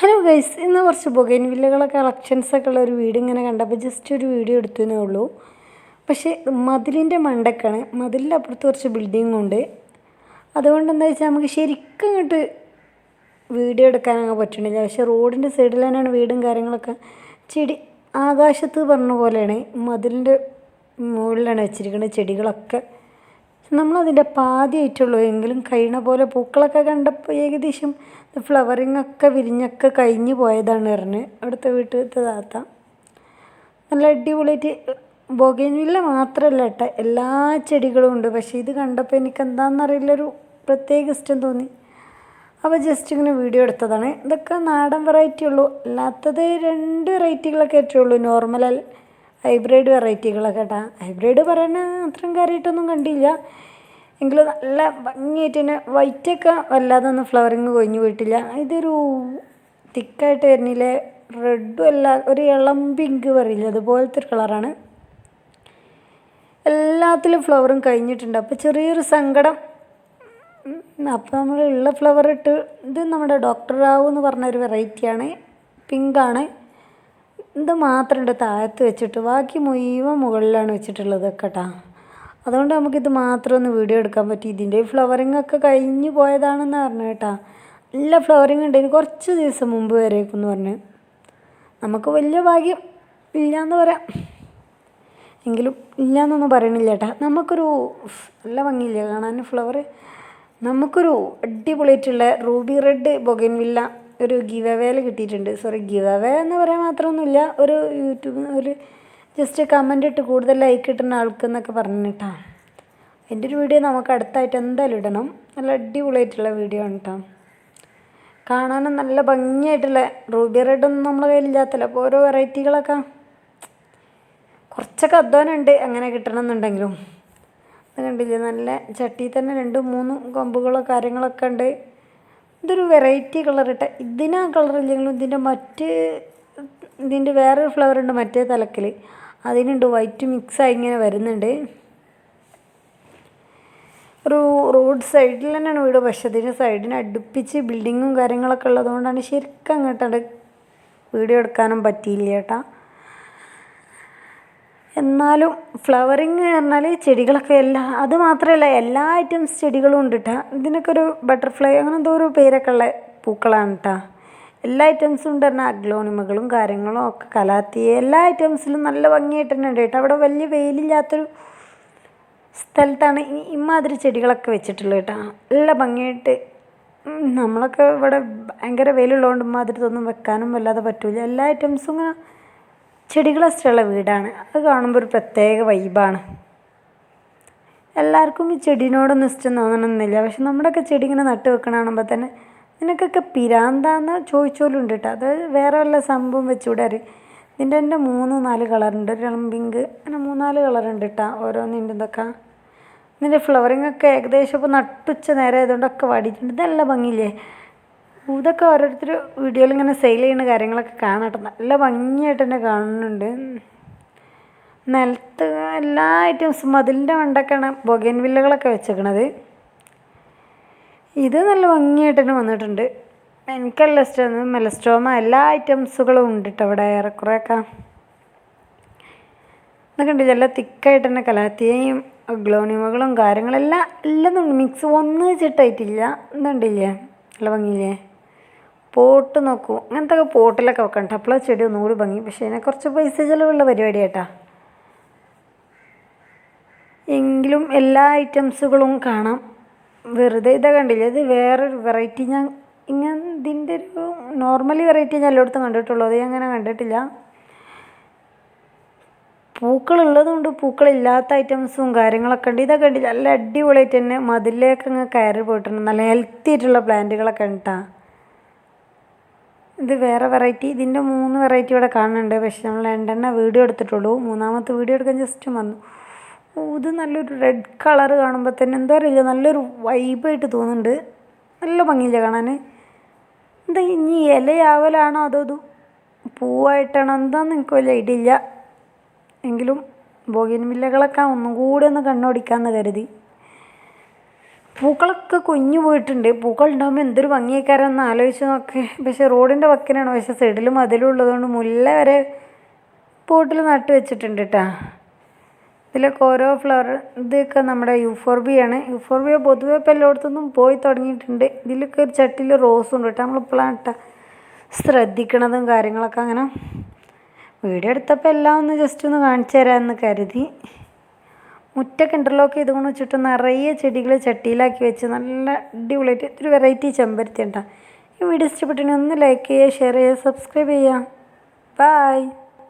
Hello guys, ഇന്ന് കുറച്ച് ബൊഗൈൻവില്ലകളൊക്കെ കളക്ഷൻസൊക്കെ ഉള്ള ഒരു വീഡിയോ ഇങ്ങനെ കണ്ടപ്പോൾ ജസ്റ്റ് ഒരു വീഡിയോ എടുത്തതേ ഉള്ളൂ. പക്ഷേ മതിലിൻ്റെ മണ്ടക്കാണ്, മതിലിൻ്റെ അപ്പുറത്ത് കുറച്ച് ബിൽഡിങ്ങും ഉണ്ട്. അതുകൊണ്ട് എന്താ വെച്ചാൽ നമുക്ക് ശരിക്കും ഇങ്ങോട്ട് വീഡിയോ എടുക്കാനൊക്കെ പറ്റണില്ല. പക്ഷേ റോഡിൻ്റെ സൈഡിൽ തന്നെയാണ് വീടും കാര്യങ്ങളൊക്കെ. ചെടി ആകാശത്ത് പറഞ്ഞ പോലെയാണ്, മതിലിൻ്റെ മുകളിലാണ് വെച്ചിരിക്കുന്നത് ചെടികളൊക്കെ. നമ്മളതിൻ്റെ പാതിയായിട്ടുള്ളൂ, എങ്കിലും കഴിയണ പോലെ പൂക്കളൊക്കെ കണ്ടപ്പോൾ ഏകദേശം ഫ്ലവറിങ് ഒക്കെ വിരിഞ്ഞൊക്കെ കഴിഞ്ഞ് പോയതാണ് പറഞ്ഞ് അടുത്ത വീട്ടിലത്തെ താത്ത. നല്ല അടിപൊളിയായിട്ട് ബൊഗൈൻവില്ല മാത്രമല്ല കേട്ടോ, എല്ലാ ചെടികളും ഉണ്ട്. പക്ഷേ ഇത് കണ്ടപ്പോൾ എനിക്ക് എന്താണെന്നറിയില്ലൊരു പ്രത്യേക ഇഷ്ടം തോന്നി. അപ്പോൾ ജസ്റ്റ് ഇങ്ങനെ വീഡിയോ എടുത്തതാണ്. ഇതൊക്കെ നാടൻ വെറൈറ്റി ഉള്ളൂ, അല്ലാത്തത് 2 വെറൈറ്റികളൊക്കെ ആയിട്ടുള്ളൂ. നോർമൽ ഹൈബ്രിഡ് വെറൈറ്റികളൊക്കെ കേട്ടോ. ഹൈബ്രിഡ് പറയാൻ അത്രയും കാര്യമായിട്ടൊന്നും കണ്ടില്ല, എങ്കിലും നല്ല ഭംഗിയായിട്ട് തന്നെ. വൈറ്റൊക്കെ വല്ലാതെ ഒന്നും ഫ്ലവറിങ് കൊഴിഞ്ഞു പോയിട്ടില്ല. ഇതൊരു തിക്കായിട്ട് വരുന്നില്ലേ, റെഡും അല്ല, ഒരു ഇളം പിങ്ക് പറയില്ല, അതുപോലത്തെ ഒരു കളറാണ്. എല്ലാത്തിലും ഫ്ലവറും കഴിഞ്ഞിട്ടുണ്ട്. അപ്പോൾ ചെറിയൊരു സങ്കടം. അപ്പോൾ നമ്മളുള്ള ഫ്ലവർ ഇട്ട്, ഇത് നമ്മുടെ ഡോക്ടർ റാവു എന്ന് പറഞ്ഞൊരു വെറൈറ്റിയാണ്, പിങ്കാണ്. ഇത് മാത്രമുണ്ട് താഴത്ത് വെച്ചിട്ട്, ബാക്കി മുഴുവൻ മുകളിലാണ് വെച്ചിട്ടുള്ളത് കേട്ടോ. അതുകൊണ്ട് നമുക്കിത് മാത്രം ഒന്ന് വീഡിയോ എടുക്കാൻ പറ്റി. ഇതിൻ്റെ ഫ്ലവറിങ് ഒക്കെ കഴിഞ്ഞ് പോയതാണെന്ന് പറഞ്ഞു കേട്ടോ. നല്ല ഫ്ലവറിങ് ഉണ്ടായിരുന്നു കുറച്ച് ദിവസം മുമ്പ് വരേക്കെന്ന് പറഞ്ഞ്. നമുക്ക് വലിയ ഭാഗ്യം ഇല്ലയെന്ന് പറയാം, എങ്കിലും ഇല്ലയെന്നൊന്നും പറയണില്ല കേട്ടോ. നമുക്കൊരു നല്ല ഭംഗിയില്ല കാണാൻ ഫ്ലവർ. നമുക്കൊരു അടിപൊളിയായിട്ടുള്ള റൂബി റെഡ് ബൊഗൈൻവില്ല ഒരു ഗിവ് അവേയിൽ കിട്ടിയിട്ടുണ്ട്. സോറി, ഗിവ് അവേ എന്ന് പറയാൻ മാത്രമൊന്നുമില്ല, ഒരു യൂട്യൂബ് ഒരു ജസ്റ്റ് കമൻ്റ് ഇട്ട് കൂടുതൽ ലൈക്ക് കിട്ടുന്ന ആൾക്കെന്നൊക്കെ പറഞ്ഞിട്ടാ. എൻ്റെ ഒരു വീഡിയോ നമുക്ക് അടുത്തായിട്ട് എന്തായാലും ഇടണം. നല്ല അടിപൊളിയായിട്ടുള്ള വീഡിയോ ആണ് കേട്ടോ. കാണാനും നല്ല ഭംഗിയായിട്ടുള്ള റൂബി റെഡൊന്നും നമ്മളെ കയ്യിലില്ലാത്തല്ലോ. അപ്പോൾ ഓരോ വെറൈറ്റികളൊക്കെ കുറച്ചൊക്കെ അധ്വാനമുണ്ട് അങ്ങനെ കിട്ടണമെന്നുണ്ടെങ്കിലും. അത് കണ്ടില്ലേ, നല്ല ചട്ടിയിൽ തന്നെ 2-3 കൊമ്പുകളോ കാര്യങ്ങളൊക്കെ ഉണ്ട്. ഇതൊരു വെറൈറ്റി കളർ ഇട്ട, ഇതിനാ കളറില്ലെങ്കിലും ഇതിൻ്റെ വേറൊരു ഫ്ലവർ ഉണ്ട് മറ്റേ തലക്കിൽ, അതിനുണ്ട് വൈറ്റ് മിക്സായി ഇങ്ങനെ വരുന്നുണ്ട്. ഒരു റോഡ് സൈഡിൽ തന്നെയാണ് വീട്, പക്ഷേ അതിൻ്റെ സൈഡിന് അടുപ്പിച്ച് ബിൽഡിങ്ങും കാര്യങ്ങളൊക്കെ ഉള്ളതുകൊണ്ടാണ് ശരിക്കും അങ്ങോട്ടാണ് വീഡിയോ എടുക്കാനും പറ്റിയില്ല ചേട്ടാ. എന്നാലും ഫ്ലവറിങ് പറഞ്ഞാൽ ചെടികളൊക്കെ അത് മാത്രമല്ല എല്ലാ ഐറ്റംസ് ചെടികളും ഉണ്ട് കേട്ടോ. ഇതിനൊക്കെ ഒരു ബട്ടർഫ്ലൈ അങ്ങനെ എന്തോ ഒരു പേരൊക്കെ ഉള്ള പൂക്കളാണ് കേട്ടോ. എല്ലാ ഐറ്റംസും ഉണ്ട് പറഞ്ഞാൽ അഗ്ലോണിമകളും കാര്യങ്ങളും ഒക്കെ കലാത്തി എല്ലാ ഐറ്റംസിലും നല്ല ഭംഗിയായിട്ട് തന്നെ ഉണ്ട് കേട്ടോ. അവിടെ വലിയ വെയിലില്ലാത്തൊരു സ്ഥലത്താണ് ഇമ്മാതിരി ചെടികളൊക്കെ വെച്ചിട്ടുള്ളത് കേട്ടോ. നല്ല ഭംഗിയായിട്ട്. നമ്മളൊക്കെ ഇവിടെ ഭയങ്കര വെയിലുള്ളതുകൊണ്ട് ഇമ്മാതിരി ഇതൊന്നും വെക്കാനും വല്ലാതെ പറ്റില്ല. എല്ലാ ഐറ്റംസും ഇങ്ങനെ ചെടികളെ ഇഷ്ടമുള്ള വീടാണ്. അത് കാണുമ്പോൾ ഒരു പ്രത്യേക വൈബാണ്. എല്ലാവർക്കും ഈ ചെടീനോടൊന്നും ഇഷ്ടം തോന്നണമെന്നില്ല, പക്ഷെ നമ്മുടെയൊക്കെ ചെടി ഇങ്ങനെ നട്ട് വെക്കണ കാണുമ്പോൾ തന്നെ നിനക്കൊക്കെ പിരാന്താന്ന് ചോദിച്ചോലും ഉണ്ട് കേട്ടോ. അത് വേറെ വല്ല സംഭവം വെച്ചുകൂടെ അറിയും. ഇതിൻ്റെ 3-4 കളറുണ്ട്, ഒരു ഇളം പിങ്ക്, അങ്ങനെ 3-4 കളറുണ്ട് കേട്ടോ ഓരോന്നിൻ്റെ. ഇതൊക്കെ ഇതിൻ്റെ ഫ്ലവറിങ് ഒക്കെ ഏകദേശം ഇപ്പോൾ നട്ടുച്ച നേരം ആയതുകൊണ്ടൊക്കെ വാടിയിട്ടുണ്ട്. ഇതല്ല ഭംഗിയില്ലേ, ഇതൊക്കെ ഓരോരുത്തർ വീഡിയോയിൽ ഇങ്ങനെ സെയിൽ ചെയ്യുന്ന കാര്യങ്ങളൊക്കെ കാണട്ടെ. നല്ല ഭംഗിയായിട്ട് തന്നെ കാണുന്നുണ്ട്. നിലത്ത് എല്ലാ ഐറ്റംസും മതിലിൻ്റെ മണ്ടക്കാണ് ബൊഗൈൻവില്ലകളൊക്കെ വെച്ചേക്കണത്. ഇത് നല്ല ഭംഗിയായിട്ട് തന്നെ വന്നിട്ടുണ്ട്. എനിക്കെല്ലാം ഇഷ്ടമാണ്. മെലസ്ട്രോമ എല്ലാ ഐറ്റംസുകളും ഉണ്ട് കേട്ടോ ഇവിടെ ഏറെക്കുറെയൊക്കെ. ഇതൊക്കെ ഉണ്ടല്ലോ, എല്ലാം തിക്കായിട്ട് തന്നെ കലാത്തിയയും അഗ്ലോണിമകളും കാര്യങ്ങളെല്ലാം എല്ലാം മിക്സ് ഒന്നിച്ചിട്ടായിട്ടില്ല. ഇതുണ്ടില്ലേ, നല്ല ഭംഗിയില്ലേ. പോട്ട് നോക്കൂ, അങ്ങനത്തെ ഒക്കെ പോട്ടിലൊക്കെ വെക്കണം അപ്പോഴാണ് ചെടി ഒന്നുകൂടി ഭംഗി. പക്ഷേ അതിനെ കുറച്ച് പൈസ ചിലവുള്ള പരിപാടി കേട്ടാ. എങ്കിലും എല്ലാ ഐറ്റംസുകളും കാണാം. വെറുതെ ഇതാ കണ്ടില്ലേ, ഇത് വേറൊരു വെറൈറ്റി. ഇതിൻ്റെ ഒരു നോർമലി വെറൈറ്റി ഞാൻ എല്ലായിടത്തും കണ്ടിട്ടുള്ളൂ, അത് ഞാൻ അങ്ങനെ കണ്ടിട്ടില്ല. പൂക്കളുള്ളതുകൊണ്ട് പൂക്കളില്ലാത്ത ഐറ്റംസും കാര്യങ്ങളൊക്കെ ഉണ്ട്. ഇതൊക്കെ കണ്ടില്ല, നല്ല അടിപൊളിയായിട്ട് തന്നെ മതിലേക്ക് അങ്ങ് കയറി പോയിട്ടുണ്ട്. നല്ല ഹെൽത്തി ആയിട്ടുള്ള പ്ലാന്റുകളൊക്കെ ഉണ്ടാ. ഇത് വേറെ വെറൈറ്റി. ഇതിൻ്റെ 3 വെറൈറ്റി ഇവിടെ കാണുന്നുണ്ട്, പക്ഷെ നമ്മൾ 2 വീഡിയോ എടുത്തിട്ടുള്ളൂ. 3ാമത്തെ വീഡിയോ എടുക്കാൻ ജസ്റ്റ് വന്നു. ഇത് നല്ലൊരു റെഡ് കളർ കാണുമ്പോൾ തന്നെ എന്താ അറിയില്ല, നല്ലൊരു വൈബായിട്ട് തോന്നുന്നുണ്ട്. നല്ല ഭംഗിയില്ല കാണാൻ. എന്താ ഇനി ഇലയാവലാണോ അതോ ഇത് പൂവായിട്ടാണോ എന്താണെന്ന് എനിക്ക് വലിയ ഐഡിയ ഇല്ല. എങ്കിലും ബൊഗൈൻവില്ലകളൊക്കെ ഒന്നും കൂടി ഒന്ന് കണ്ണോടിക്കാമെന്ന് കരുതി. പൂക്കളൊക്കെ കൊഞ്ഞു പോയിട്ടുണ്ട്. പൂക്കൾ ഉണ്ടാകുമ്പോൾ എന്തൊരു ഭംഗിയേക്കാരെന്ന് ആലോചിച്ച് നോക്ക്. പക്ഷെ റോഡിൻ്റെ വക്കിനാണ്, പക്ഷെ സൈഡിൽ മതിലുള്ളതുകൊണ്ട് മുല്ല വരെ പോട്ടിൽ നട്ട് വെച്ചിട്ടുണ്ട് കേട്ടോ. ഇതിലൊക്കെ ഓരോ ഫ്ലവർ, ഇതൊക്കെ നമ്മുടെ യൂഫോർബിയാണ്. യൂഫോർബിയ പൊതുവെ ഇപ്പോൾ എല്ലായിടത്തുനിന്നും പോയി തുടങ്ങിയിട്ടുണ്ട്. ഇതിലൊക്കെ ഒരു ചട്ടിയിൽ റോസും ഉണ്ട് കേട്ടോ. നമ്മളിപ്പോഴാണ് കേട്ടോ ശ്രദ്ധിക്കണതും കാര്യങ്ങളൊക്കെ. അങ്ങനെ വീഡിയോ എടുത്തപ്പോൾ എല്ലാം ഒന്ന് ജസ്റ്റ് ഒന്ന് കാണിച്ചു തരാമെന്ന് കരുതി. മുറ്റൊക്കെ ഇൻ്റർലോക്ക് ചെയ്തുകൊണ്ട് വെച്ചിട്ട് നിറയെ ചെടികൾ ചട്ടിയിലാക്കി വെച്ച് നല്ല അടിപൊളിയായിട്ട് ഒരു വെറൈറ്റി ചെമ്പരത്തി ഉണ്ടാകും. ഈ വീഡിയോ ഇഷ്ടപ്പെട്ടിട്ടുണ്ടെങ്കിൽ ഒന്ന് ലൈക്ക് ചെയ്യുക, ഷെയർ ചെയ്യുക, സബ്സ്ക്രൈബ് ചെയ്യുക. ബൈ.